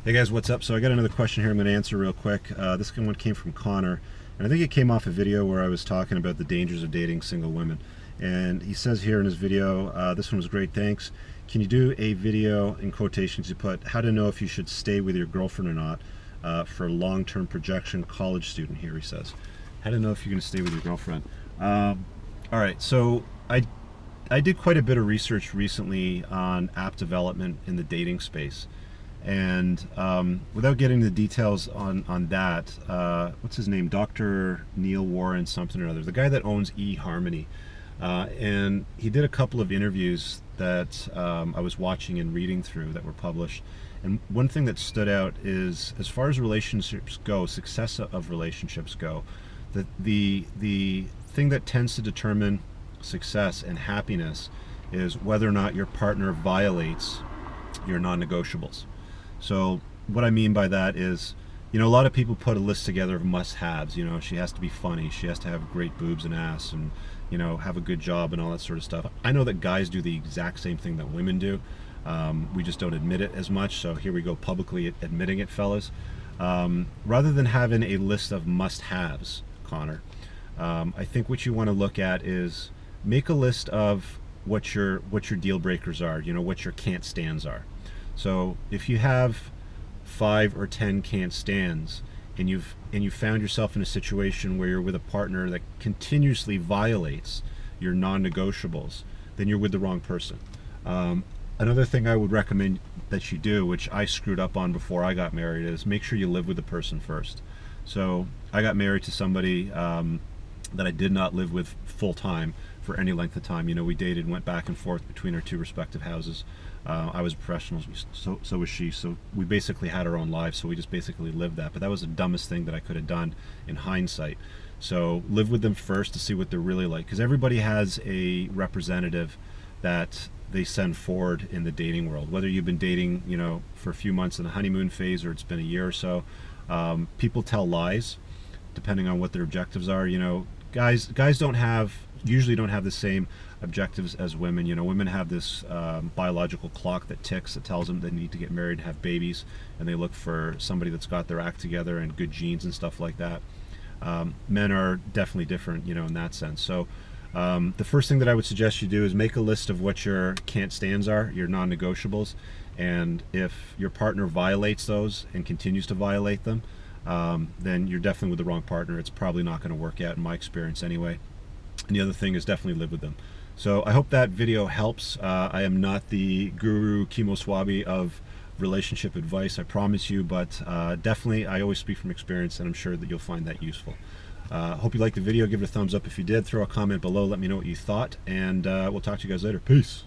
Hey guys, what's up? So I got another question here I'm going to answer real quick. This one came from Connor, and I think it came off a video where I was talking about the dangers of dating single women. And he says here in his video, this one was great, thanks. Can you do a video, in quotations you put, how to know if you should stay with your girlfriend or not for a long-term projection college student here, he says. How to know if you're going to stay with your girlfriend. Alright, so I did quite a bit of research recently on app development in the dating space. And without getting the details on that, what's his name? Dr. Neil Warren something or other, the guy that owns eHarmony. And he did a couple of interviews that I was watching and reading through that were published. And one thing that stood out is, as far as relationships go, success of relationships go, the thing that tends to determine success and happiness is whether or not your partner violates your non-negotiables. So what I mean by that is, you know, a lot of people put a list together of must-haves. You know, she has to be funny, she has to have great boobs and ass, and, you know, have a good job and all that sort of stuff. I know that guys do the exact same thing that women do. We just don't admit it as much, so here we go publicly admitting it, fellas. Rather than having a list of must-haves, Connor, I think what you want to look at is make a list of what your deal breakers are, you know, what your can't stands are. So if you have 5 or 10 can't stands, and you found yourself in a situation where you're with a partner that continuously violates your non-negotiables, then you're with the wrong person. Another thing I would recommend that you do, which I screwed up on before I got married, is make sure you live with the person first. So I got married to somebody that I did not live with full time for any length of time. You know, we dated, went back and forth between our two respective houses. I was a professional, so was she. So we basically had our own lives, so we just basically lived that. But that was the dumbest thing that I could have done in hindsight. So live with them first to see what they're really like, because everybody has a representative that they send forward in the dating world. Whether you've been dating, you know, for a few months in the honeymoon phase, or it's been a year or so, people tell lies depending on what their objectives are. You know, guys usually don't have the same objectives as women. You know, women have this biological clock that ticks, that tells them they need to get married and have babies, and they look for somebody that's got their act together and good genes and stuff like that. Men are definitely different, you know, in that sense. So the first thing that I would suggest you do is make a list of what your can't stands are, your non-negotiables, and if your partner violates those and continues to violate them, then you're definitely with the wrong partner. It's probably not going to work out, in my experience anyway. And the other thing is definitely live with them. So I hope that video helps. I am not the guru Kimo-Swabi of relationship advice, I promise you, but definitely I always speak from experience, and I'm sure that you'll find that useful. Hope you liked the video. Give it a thumbs up if you did. Throw a comment below. Let me know what you thought, and we'll talk to you guys later. Peace.